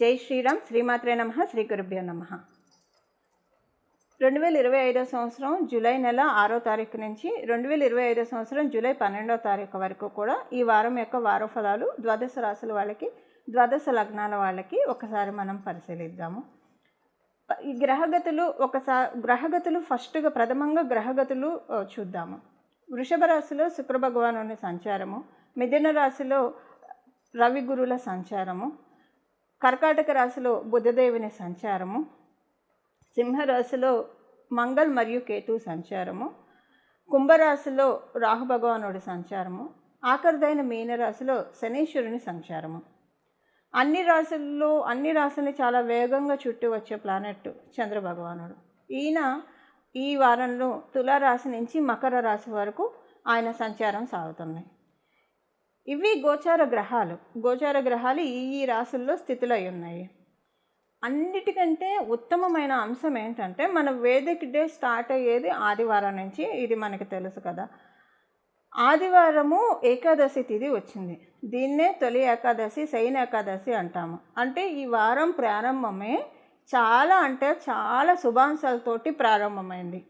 జై శ్రీరామ్. శ్రీమాత్రే నమః. శ్రీ గురుభ్యో నమః. 2025 సంవత్సరం జూలై నెల 6వ తారీఖు నుంచి 2025 సంవత్సరం జూలై 12వ తారీఖు వరకు కూడా ఈ వారం యొక్క వార ఫలాలు ద్వాదశ రాశుల వాళ్ళకి, ద్వాదశ లగ్నాల వాళ్ళకి ఒకసారి మనం పరిశీలిద్దాము. ఈ గ్రహగతులు ఫస్ట్గా ప్రథమంగా గ్రహగతులు చూద్దాము. వృషభ రాశిలో శుక్ర భగవానుని సంచారము, మిథున రాశిలో రవి గురుల సంచారము, కర్కాటక రాశిలో బుధదేవుని సంచారము, సింహరాశిలో మంగళ్ మరియు కేతు సంచారము, కుంభరాశిలో రాహు భగవానుడి సంచారము, ఆఖరిదైన మీనరాశిలో శనీశ్వరుని సంచారము. అన్ని రాశుల్ని చాలా వేగంగా చుట్టూ వచ్చే ప్లానెట్ చంద్ర భగవానుడు. ఈయన ఈ వారంలో తులారాశి నుంచి మకర రాశి వరకు ఆయన సంచారం సాగుతుంది. ఇవి గోచార గ్రహాలు ఈ రాశుల్లో స్థితులై ఉన్నాయి. అన్నిటికంటే ఉత్తమమైన అంశం ఏంటంటే మన వేదిక్ డే స్టార్ట్ అయ్యేది ఆదివారం నుంచి. ఇది మనకి తెలుసు కదా. ఆదివారము ఏకాదశి తిథి వచ్చింది. దీన్నే తొలి ఏకాదశి, శయన ఏకాదశి అంటాము. అంటే ఈ వారం ప్రారంభమే చాలా శుభాంశాలతోటి ప్రారంభమైంది.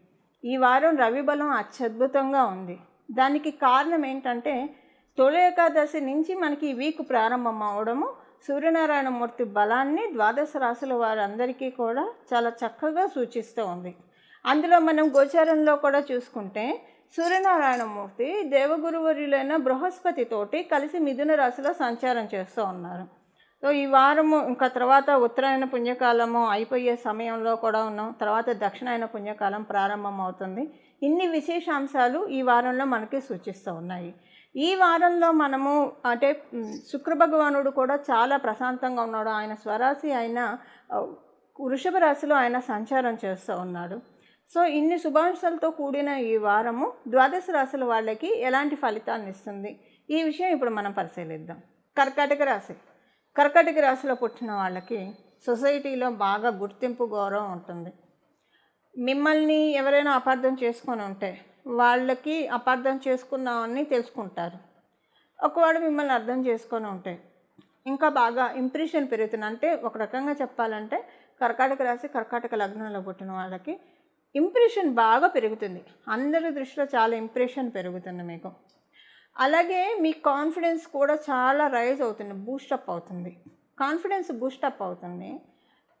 ఈ వారం రవి బలం అత్యద్భుతంగా ఉంది. దానికి కారణం ఏంటంటే తొలి ఏకాదశి నుంచి మనకి ఈ వీక్ ప్రారంభం అవడము సూర్యనారాయణమూర్తి బలాన్ని ద్వాదశ రాశుల వారందరికీ కూడా చాలా చక్కగా సూచిస్తూ ఉంది. అందులో మనం గోచారంలో కూడా చూసుకుంటే సూర్యనారాయణమూర్తి దేవగురువర్యులైన బృహస్పతితోటి కలిసి మిథున రాశిలో సంచారం చేస్తూ ఉన్నారు. సో ఈ వారము ఇంకా తర్వాత ఉత్తరాయణ పుణ్యకాలము అయిపోయే సమయంలో కూడా ఉన్నాం. తర్వాత దక్షిణాయన పుణ్యకాలం ప్రారంభం అవుతుంది. ఇన్ని విశేషాంశాలు ఈ వారంలో మనకి సూచిస్తూ ఉన్నాయి. ఈ వారంలో మనము అంటే శుక్ర భగవానుడు కూడా చాలా ప్రశాంతంగా ఉన్నాడు. ఆయన స్వరాశి అయిన వృషభ రాశిలో ఆయన సంచారం చేస్తూ ఉన్నాడు. సో ఇన్ని శుభాంశాలతో కూడిన ఈ వారము ద్వాదశ రాశుల వాళ్ళకి ఎలాంటి ఫలితాన్ని ఇస్తుంది, ఈ విషయం ఇప్పుడు మనం పరిశీలిద్దాం. కర్కాటక రాశిలో పుట్టిన వాళ్ళకి సొసైటీలో బాగా గుర్తింపు, గౌరవం ఉంటుంది. మిమ్మల్ని ఎవరైనా అపార్థం చేసుకొని ఉంటే వాళ్ళకి అపార్థం చేసుకున్నామని తెలుసుకుంటారు. ఒకవాడు మిమ్మల్ని అర్థం చేసుకొని ఉంటే ఇంకా బాగా ఇంప్రెషన్ పెరుగుతుంది. అంటే ఒక రకంగా చెప్పాలంటే కర్కాటక రాశి, కర్కాటక లగ్నంలో పుట్టిన వాళ్ళకి ఇంప్రెషన్ బాగా పెరుగుతుంది. అందరి దృష్టిలో చాలా ఇంప్రెషన్ పెరుగుతుంది మీకు. అలాగే మీ కాన్ఫిడెన్స్ కూడా చాలా రైజ్ అవుతుంది, కాన్ఫిడెన్స్ బూస్టప్ అవుతుంది.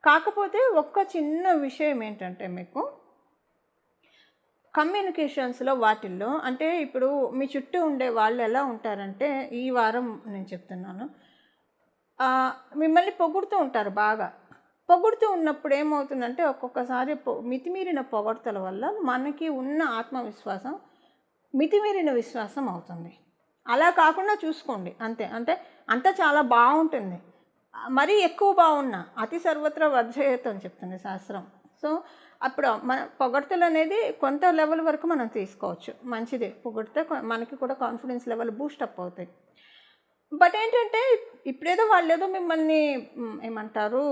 కాకపోతే ఒక్క చిన్న విషయం ఏంటంటే మీకు కమ్యూనికేషన్స్లో వాటిల్లో అంటే ఇప్పుడు మీ చుట్టూ ఉండే వాళ్ళు ఎలా ఉంటారంటే ఈ వారం నేను చెప్తున్నాను, మిమ్మల్ని పొగుడుతూ ఉంటారు. బాగా పొగుడుతూ ఉన్నప్పుడు ఏమవుతుందంటే ఒక్కొక్కసారి మితిమీరిన పొగడ్తల వల్ల మనకి ఉన్న ఆత్మవిశ్వాసం మితిమీరిన విశ్వాసం అవుతుంది. అలా కాకుండా చూసుకోండి. అంటే అంతా చాలా బాగుంటుంది. మరీ ఎక్కువ బాగున్నా అతి సర్వత్రా వర్జయత్ అని చెప్తుంది శాస్త్రం. సో అప్పుడు మన పొగడ్తలు అనేది కొంత లెవెల్ వరకు మనం తీసుకోవచ్చు, మంచిదే. పొగిడితే మనకి కూడా కాన్ఫిడెన్స్ లెవెల్ బూస్టప్ అవుతాయి. బట్ ఏంటంటే ఇప్పుడేదో వాళ్ళు ఏదో మిమ్మల్ని ఏమంటారు,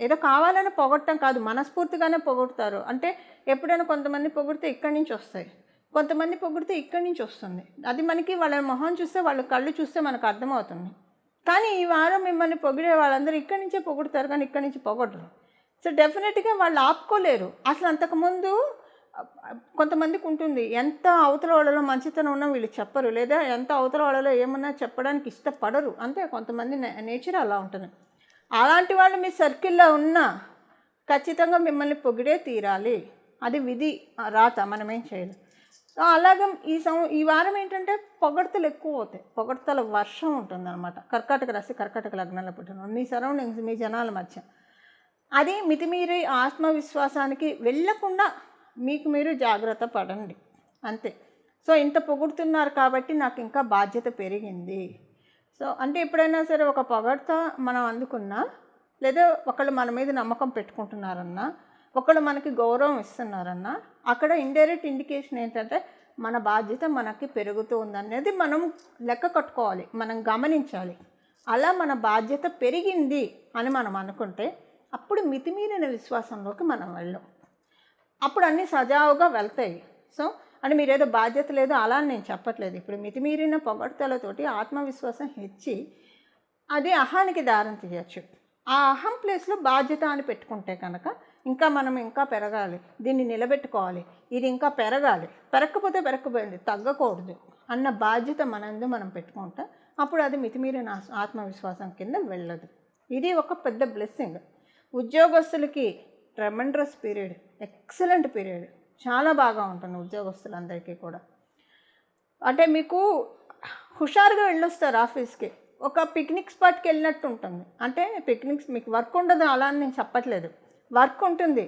ఏదో కావాలని పొగడటం కాదు, మనస్ఫూర్తిగానే పొగుడతారు. అంటే ఎప్పుడైనా కొంతమంది పొగిడితే ఇక్కడి నుంచి వస్తాయి, కొంతమంది పొగిడితే ఇక్కడి నుంచి వస్తుంది. అది మనకి వాళ్ళ మొహం చూస్తే, వాళ్ళ కళ్ళు చూస్తే మనకు అర్థమవుతుంది. కానీ ఈ వారం మిమ్మల్ని పొగిడే వాళ్ళందరూ ఇక్కడి నుంచే పొగుడతారు, కానీ ఇక్కడి నుంచి పొగడరు. సో డెఫినెట్గా వాళ్ళు ఆపుకోలేరు. అసలు అంతకుముందు కొంతమందికి ఉంటుంది, ఎంత అవతల వాళ్ళలో మంచితనం ఉన్నా వీళ్ళు చెప్పరు, లేదా ఎంత అవతల వాళ్ళలో ఏమన్నా చెప్పడానికి ఇష్టపడరు. అంతే, కొంతమంది నేచర్ అలా ఉంటుంది. అలాంటి వాళ్ళు మీ సర్కిల్లో ఉన్నా ఖచ్చితంగా మిమ్మల్ని పొగిడే తీరాలి. అది విధి, రాత, మనమేం చేయలేం. సో అలాగే ఈ వారం ఏంటంటే పొగడ్తలు ఎక్కువ అవుతాయి, పొగడ్తల వర్షం ఉంటుంది అనమాట. కర్కాటక రాశి, కర్కాటక లగ్నంలో పుట్టిన మీ సరౌండింగ్స్, మీ జనాల మధ్య అది మితిమీరి ఆత్మవిశ్వాసానికి వెళ్ళకుండా మీకు మీరు జాగ్రత్త పడండి, అంతే. సో ఇంత పొగుడుతున్నారు కాబట్టి నాకు ఇంకా బాధ్యత పెరిగింది. సో అంటే ఎప్పుడైనా సరే ఒక పొగడ్త మనం అందుకున్నా, లేదా ఒకళ్ళు మన మీద నమ్మకం పెట్టుకుంటున్నారన్నా, ఒకళ్ళు మనకి గౌరవం ఇస్తున్నారన్నా, అక్కడ ఇండైరెక్ట్ ఇండికేషన్ ఏంటంటే మన బాధ్యత మనకి పెరుగుతూ ఉందనేది మనం లెక్క కట్టుకోవాలి, మనం గమనించాలి. అలా మన బాధ్యత పెరిగింది అని మనం అనుకుంటే అప్పుడు మితిమీరిన విశ్వాసంలోకి మనం వెళ్ళాం, అప్పుడు అన్నీ సజావుగా వెళ్తాయి. సో అని మీరేదో బాధ్యత లేదో అలా నేను చెప్పట్లేదు. ఇప్పుడు మితిమీరిన పొగడ్తలతోటి ఆత్మవిశ్వాసం హెచ్చి అది అహానికి దారం తీయచ్చు. ఆ అహం ప్లేస్లో బాధ్యత అని పెట్టుకుంటే కనుక ఇంకా మనం ఇంకా పెరగాలి, దీన్ని నిలబెట్టుకోవాలి, ఇది ఇంకా పెరగాలి, పెరగకపోతే పెరగకపోయింది, తగ్గకూడదు అన్న బాధ్యత మనందు మనం పెట్టుకుంటే అప్పుడు అది మితిమీరిన ఆత్మవిశ్వాసం కింద వెళ్ళదు. ఇది ఒక పెద్ద బ్లెస్సింగ్. ఉద్యోగస్తులకి ట్రెమెండరస్ పీరియడ్, ఎక్సలెంట్ పీరియడ్, చాలా బాగా ఉంటుంది ఉద్యోగస్తులందరికీ కూడా. అంటే మీకు హుషారుగా వెళ్ళొస్తారు ఆఫీస్కి, ఒక పిక్నిక్ స్పాట్కి వెళ్ళినట్టు ఉంటుంది. అంటే పిక్నిక్స్ మీకు వర్క్ ఉండదు అలా అని నేను చెప్పట్లేదు, వర్క్ ఉంటుంది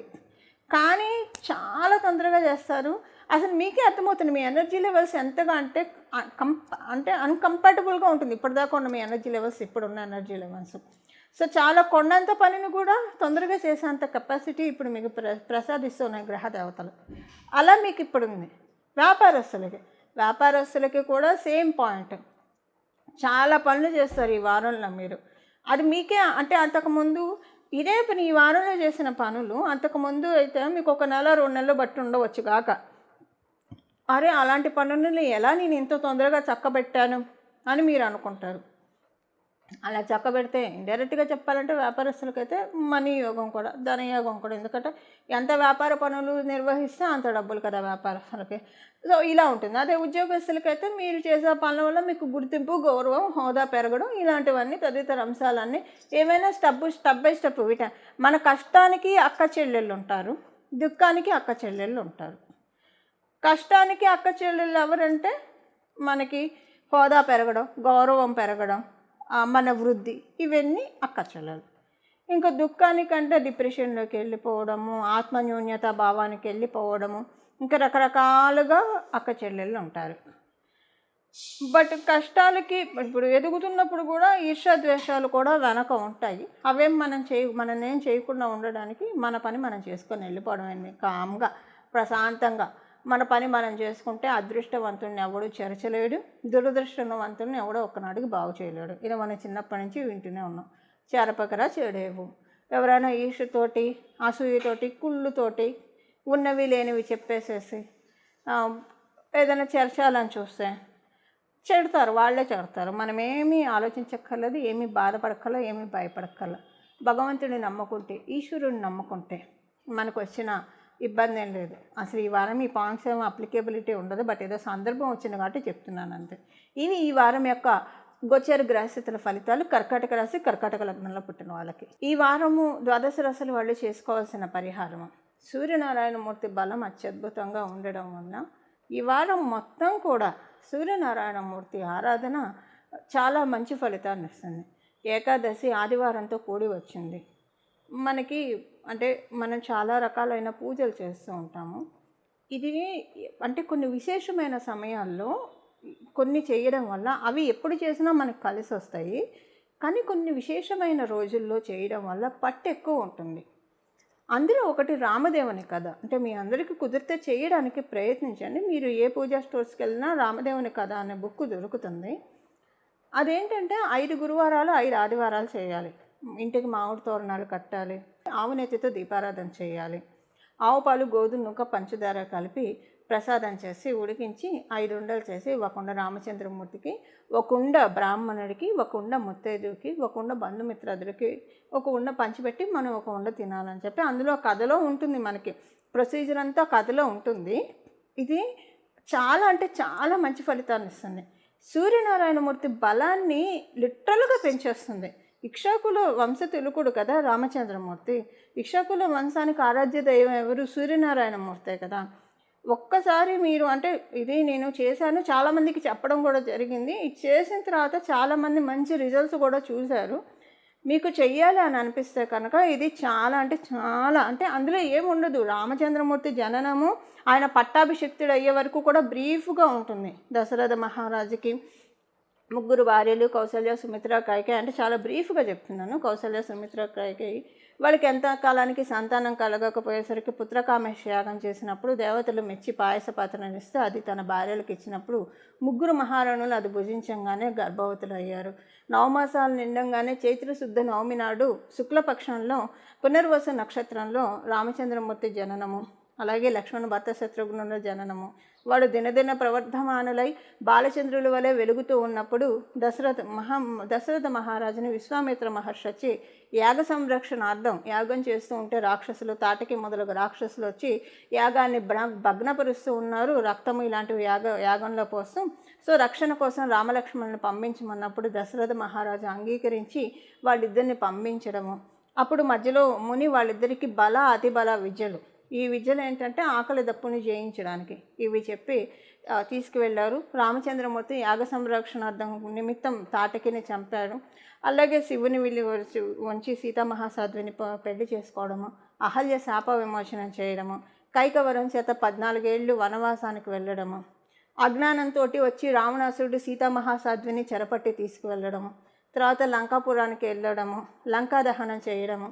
కానీ చాలా తొందరగా చేస్తారు. అసలు మీకే అర్థమవుతుంది మీ ఎనర్జీ లెవెల్స్ ఎంతగా అంటే అంటే అన్కంఫర్టబుల్గా ఉంటుంది ఇప్పటిదాకా ఉన్న మీ ఎనర్జీ లెవెల్స్, ఇప్పుడున్న ఎనర్జీ లెవెల్స్. సో చాలా కొండంత పనిని కూడా తొందరగా చేసేంత కెపాసిటీ ఇప్పుడు మీకు ప్రసాదిస్తున్నాయి గ్రహ దేవతలు. అలా మీకు ఇప్పుడు ఉంది. వ్యాపారస్తులకి కూడా సేమ్ పాయింట్, చాలా పనులు చేస్తారు ఈ వారంలో మీరు. అది మీకే అంటే అంతకుముందు ఇదే పని ఈ వారంలో చేసిన పనులు అంతకుముందు అయితే మీకు 1 నెల 2 నెలలు బట్టి ఉండవచ్చు కాక, అరే అలాంటి పనులను ఎలా నేను ఇంత తొందరగా చక్కబెట్టాను అని మీరు అనుకుంటారు. అలా చక్కబెడితే ఇండైరెక్ట్గా చెప్పాలంటే వ్యాపారస్తులకైతే మనీ యోగం కూడా, ధనయోగం కూడా. ఎందుకంటే ఎంత వ్యాపార పనులు నిర్వహిస్తే అంత డబ్బులు కదా వ్యాపారస్తులకి. సో ఇలా ఉంటుంది. అదే ఉద్యోగస్తులకైతే మీరు చేసే పనుల వల్ల మీకు గుర్తింపు, గౌరవం, హోదా పెరగడం, ఇలాంటివన్నీ తదితర అంశాలన్నీ ఏమైనా స్టెప్ బై స్టెప్. మన కష్టానికి అక్క చెల్లెళ్ళు ఉంటారు, దుఃఖానికి అక్క చెల్లెళ్ళు ఉంటారు. కష్టానికి అక్క చెల్లెళ్ళు ఎవరంటే మనకి హోదా పెరగడం, గౌరవం పెరగడం, మన వృద్ధి, ఇవన్నీ అక్క చెల్లెలు. ఇంకా దుఃఖానికంటే డిప్రెషన్లోకి వెళ్ళిపోవడము, ఆత్మన్యూన్యత భావానికి వెళ్ళిపోవడము, ఇంకా రకరకాలుగా అక్క చెల్లెళ్ళు ఉంటారు. బట్ కష్టాలకి ఇప్పుడు ఎదుగుతున్నప్పుడు కూడా ఈర్ష్యాద్వేషాలు కూడా వెనక ఉంటాయి. అవేం మనం ఏం చేయకుండా ఉండడానికి మన పని మనం చేసుకొని వెళ్ళిపోవడం, కామ్గా ప్రశాంతంగా మన పని మనం చేసుకుంటే అదృష్టవంతుడిని ఎవడు చెరచలేడు, దురదృష్టవంతుడిని ఎవడో ఒక్కనాడికి బాగు చేయలేడు. ఇది మనం చిన్నప్పటి నుంచి వింటూనే ఉన్నాం. చెరపకరా చెడేవు. ఎవరైనా ఈర్ష్యతోటి, అసూయతోటి, కుళ్ళుతోటి ఉన్నవి లేనివి చెప్పేసేసి ఏదైనా చెరచాలని చూస్తే చెడతారు, వాళ్ళే చెడతారు. మనం ఏమీ ఆలోచించక్కర్లేదు, ఏమీ బాధపడక్కర్లేదు, ఏమీ భయపడక్కర్లేదు. భగవంతుడిని నమ్ముకుంటే, ఈశ్వరుడిని నమ్ముకుంటే మనకు వచ్చిన ఇబ్బంది ఏం లేదు. అసలు ఈ వారం ఈ పాయింట్స్ ఏమో అప్లికేబిలిటీ ఉండదు, బట్ ఏదో సందర్భం వచ్చింది కాబట్టి చెప్తున్నాను అంతే. ఇవి ఈ వారం యొక్క గోచర గ్రహస్థితుల ఫలితాలు కర్కాటక రాశి, కర్కాటక లగ్నంలో పుట్టిన వాళ్ళకి. ఈ వారము ద్వాదశ రాశుల వాళ్ళు చేసుకోవాల్సిన పరిహారము, సూర్యనారాయణమూర్తి బలం అత్యద్భుతంగా ఉండడం వలన ఈ వారం మొత్తం కూడా సూర్యనారాయణమూర్తి ఆరాధన చాలా మంచి ఫలితాన్ని ఇస్తుంది. ఏకాదశి ఆదివారంతో కూడి వచ్చింది మనకి. అంటే మనం చాలా రకాలైన పూజలు చేస్తూ ఉంటాము. ఇది అంటే కొన్ని విశేషమైన సమయాల్లో కొన్ని చేయడం వల్ల అవి ఎప్పుడు చేసినా మనకు కలిసి వస్తాయి. కానీ కొన్ని విశేషమైన రోజుల్లో చేయడం వల్ల పట్టు ఎక్కువ ఉంటుంది. అందులో ఒకటి రామదేవుని కథ. అంటే మీ అందరికీ కుదిరితే చేయడానికి ప్రయత్నించండి. మీరు ఏ పూజా స్టోర్స్కి వెళ్ళినా రామదేవుని కథ అనే బుక్ దొరుకుతుంది. అదేంటంటే 5 గురువారాలు 5 ఆదివారాలు చేయాలి. ఇంటికి మామిడి తోరణాలు కట్టాలి, ఆవు నెత్తితో దీపారాధన చేయాలి, ఆవు పాలు, గోధుమ నూక, పంచదార కలిపి ప్రసాదం చేసి ఉడికించి 5 ఉండలు చేసి ఒక కుండ రామచంద్రమూర్తికి, ఒక కుండ బ్రాహ్మణుడికి, ఒక కుండ ముత్తైదుకి, ఒక కుండ బంధుమిత్రాదులకి, ఒక కుండ పంచిపెట్టి మనం ఒక కుండ తినాలని చెప్పి అందులో కథలో ఉంటుంది. మనకి ప్రొసీజర్ అంతా కథలో ఉంటుంది. ఇది చాలా అంటే చాలా మంచి ఫలితాన్ని ఇస్తుంది. సూర్యనారాయణమూర్తి బలాన్ని లిటరల్గా పెంచేస్తుంది. ఇక్ష్వాకుల వంశ తిలకుడు కదా రామచంద్రమూర్తి. ఇక్ష్వాకుల వంశానికి ఆరాధ్య దైవం ఎవరు? సూర్యనారాయణమూర్తే కదా. ఒక్కసారి మీరు అంటే ఇది నేను చేశాను, చాలామందికి చెప్పడం కూడా జరిగింది. ఇది చేసిన తర్వాత చాలామంది మంచి రిజల్ట్స్ కూడా చూశారు. మీకు చెయ్యాలి అని అనిపిస్తే కనుక ఇది చాలా అంటే చాలా అంటే అందులో ఏముండదు. రామచంద్రమూర్తి జననము, ఆయన పట్టాభిషిక్తుడు అయ్యే వరకు కూడా బ్రీఫ్గా ఉంటుంది. దశరథ మహారాజుకి 3 భార్యలు, కౌసల్య, సుమిత్ర, కైకేయి. అంటే చాలా బ్రీఫ్గా చెప్తున్నాను. కౌసల్య, సుమిత్ర, కైకేయి వాళ్ళకి ఎంత కాలానికి సంతానం కలగకపోయేసరికి పుత్రకామేశ యాగం చేసినప్పుడు దేవతలు మెచ్చి పాయస పాత్రను ఇస్తే అది తన భార్యలకు ఇచ్చినప్పుడు 3 మహారాణులు అది భుజించంగానే గర్భవతులు అయ్యారు. 9 మాసాలు నిండంగానే చైత్రశుద్ధ నవమి నాడు శుక్లపక్షంలో పునర్వసు నక్షత్రంలో రామచంద్రమూర్తి జననము. అలాగే లక్ష్మణ భర్త శత్రుఘ్నుల జననము. వాడు దినదిన ప్రవర్ధమానులై బాలచంద్రుల వలె వెలుగుతూ ఉన్నప్పుడు దశరథ మహారాజుని విశ్వామిత్ర మహర్షి వచ్చి యాగ సంరక్షణార్థం యాగం చేస్తూ ఉంటే రాక్షసులు, తాటకి మొదలగు రాక్షసులు వచ్చి యాగాన్ని భగ్నపరుస్తూ ఉన్నారు. రక్తము ఇలాంటివి యాగంలో పోస్తూ. సో రక్షణ కోసం రామలక్ష్మణుని పంపించమన్నప్పుడు దశరథ మహారాజు అంగీకరించి వాళ్ళిద్దరిని పంపించడము. అప్పుడు మధ్యలో ముని వాళ్ళిద్దరికీ బల అతిబల విద్యలు, ఈ విద్యలు ఏంటంటే ఆకలి దప్పుని జయించడానికి ఇవి చెప్పి తీసుకువెళ్ళారు. రామచంద్రమూర్తి యాగ సంరక్షణార్థం నిమిత్తం తాటకిని చంపారు. అలాగే శివుని విల్లి వంచి సీతామహాసాధ్విని పెళ్లి చేసుకోవడము, అహల్య శాప విమోచనం చేయడము, కైకవరం చేత 14 ఏళ్ళు వనవాసానికి వెళ్ళడము, అజ్ఞానంతో వచ్చి రావణాసురుడు సీతామహాసాధ్విని చెరపట్టి తీసుకువెళ్ళడము, తర్వాత లంకాపురానికి వెళ్ళడము, లంకా దహనం చేయడము,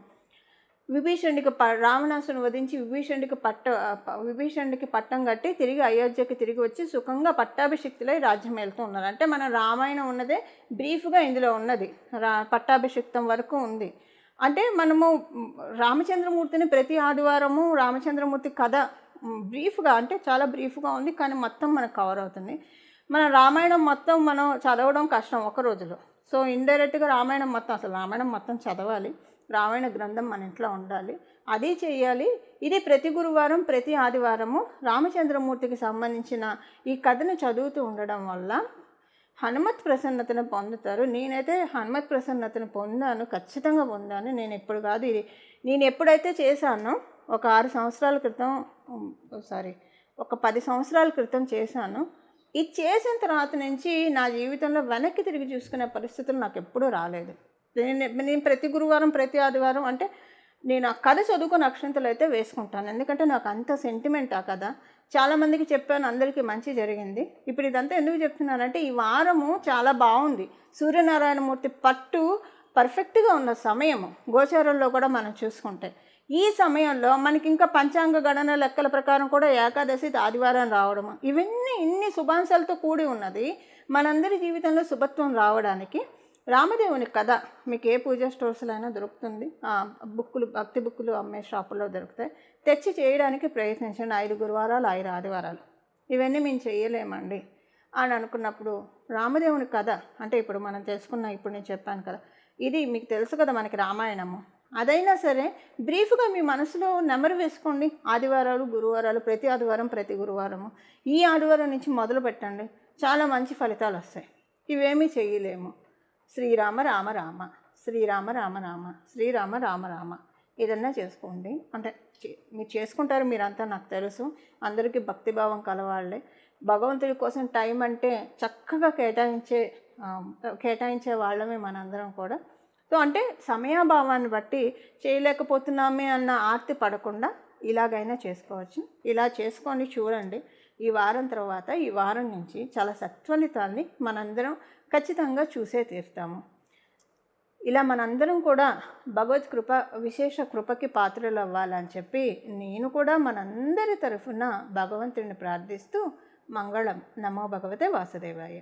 విభీషణుడికి రావణాసుని వధించి విభీషణుడికి పట్టం కట్టి తిరిగి అయోధ్యకి తిరిగి వచ్చి సుఖంగా పట్టాభిషిక్తులై రాజ్యం వెళ్తూ ఉన్నారు. అంటే మన రామాయణం ఉన్నదే బ్రీఫ్గా ఇందులో ఉన్నది, పట్టాభిషిక్తం వరకు ఉంది. అంటే మనము రామచంద్రమూర్తిని ప్రతి ఆదివారము రామచంద్రమూర్తి కథ బ్రీఫ్గా, అంటే చాలా బ్రీఫ్గా ఉంది కానీ మొత్తం మనకు కవర్ అవుతుంది. మన రామాయణం మొత్తం మనం చదవడం కష్టం ఒక రోజులో. సో ఇండైరెక్ట్గా రామాయణం మొత్తం, అసలు రామాయణం మొత్తం చదవాలి, రామాయణ గ్రంథం మన ఇంట్లో ఉండాలి, అది చేయాలి. ఇది ప్రతి గురువారం ప్రతి ఆదివారము రామచంద్రమూర్తికి సంబంధించిన ఈ కథను చదువుతూ ఉండడం వల్ల హనుమత్ ప్రసన్నతను పొందుతారు. నేనైతే హనుమత్ ప్రసన్నతను పొందాను, ఖచ్చితంగా పొందాను. నేను ఎప్పుడు కాదు, ఇది నేను ఎప్పుడైతే చేశానో ఒక 6 సంవత్సరాల క్రితం, ఒక 10 సంవత్సరాల క్రితం చేశాను. ఇది చేసిన తర్వాత నుంచి నా జీవితంలో వెనక్కి తిరిగి చూసుకునే పరిస్థితులు నాకు ఎప్పుడూ రాలేదు. నేను ప్రతి గురువారం ప్రతి ఆదివారం అంటే నేను ఆ కథ చదువుకుని అక్షంతలు అయితే వేసుకుంటాను, ఎందుకంటే నాకు అంత సెంటిమెంట్ ఆ కథ. చాలామందికి చెప్పాను, అందరికీ మంచి జరిగింది. ఇప్పుడు ఇదంతా ఎందుకు చెప్తున్నానంటే ఈ వారము చాలా బాగుంది. సూర్యనారాయణమూర్తి పట్టు పర్ఫెక్ట్గా ఉన్న సమయము గోచారంలో కూడా మనం చూసుకుంటే ఈ సమయంలో మనకి ఇంకా పంచాంగ గణన లెక్కల ప్రకారం కూడా ఏకాదశి ఆదివారం రావడము, ఇవన్నీ ఇన్ని శుభాంశాలతో కూడి ఉన్నది. మనందరి జీవితంలో శుభత్వం రావడానికి రామదేవుని కథ మీకు ఏ పూజా స్టోర్స్లో అయినా దొరుకుతుంది, భక్తి బుక్కులు అమ్మే షాపుల్లో దొరుకుతాయి, తెచ్చి చేయడానికి ప్రయత్నించండి. 5 గురువారాలు 5 ఆదివారాలు ఇవన్నీ మేము చేయలేమండి అని అనుకున్నప్పుడు రామదేవుని కథ అంటే ఇప్పుడు మనం తెలుసుకున్న, ఇప్పుడు నేను చెప్పాను కదా, ఇది మీకు తెలుసు కదా మనకి రామాయణము. అదైనా సరే బ్రీఫ్గా మీ మనసులో నెమరు వేసుకోండి. ఆదివారాలు గురువారాలు, ప్రతి ఆదివారం ప్రతి గురువారము, ఈ ఆదివారం నుంచి మొదలు పెట్టండి, చాలా మంచి ఫలితాలు వస్తాయి. ఇవేమీ చేయలేము. శ్రీరామ రామ రామ, శ్రీరామ రామ రామ, శ్రీరామ రామ రామ, ఏదన్నా చేసుకోండి. అంటే మీరు చేసుకుంటారు, మీరంతా నాకు తెలుసు, అందరికీ భక్తిభావం కలవాళ్ళే. భగవంతుడి కోసం టైం అంటే చక్కగా కేటాయించే వాళ్ళమే మనందరం కూడా. సో అంటే సమయాభావాన్ని బట్టి చేయలేకపోతున్నామే అన్న ఆర్తి పడకుండా ఇలాగైనా చేసుకోవచ్చు. ఇలా చేసుకొని చూడండి. ఈ వారం తర్వాత, ఈ వారం నుంచి చాలా సత్ఫలితాల్ని మనందరం ఖచ్చితంగా చూసే తీరుతాము. ఇలా మనందరం కూడా భగవత్ కృప, విశేష కృపకి పాత్రలు అవ్వాలని చెప్పి నేను కూడా మనందరి తరఫున భగవంతుడిని ప్రార్థిస్తూ మంగళం. నమో భగవతే వాసుదేవాయ.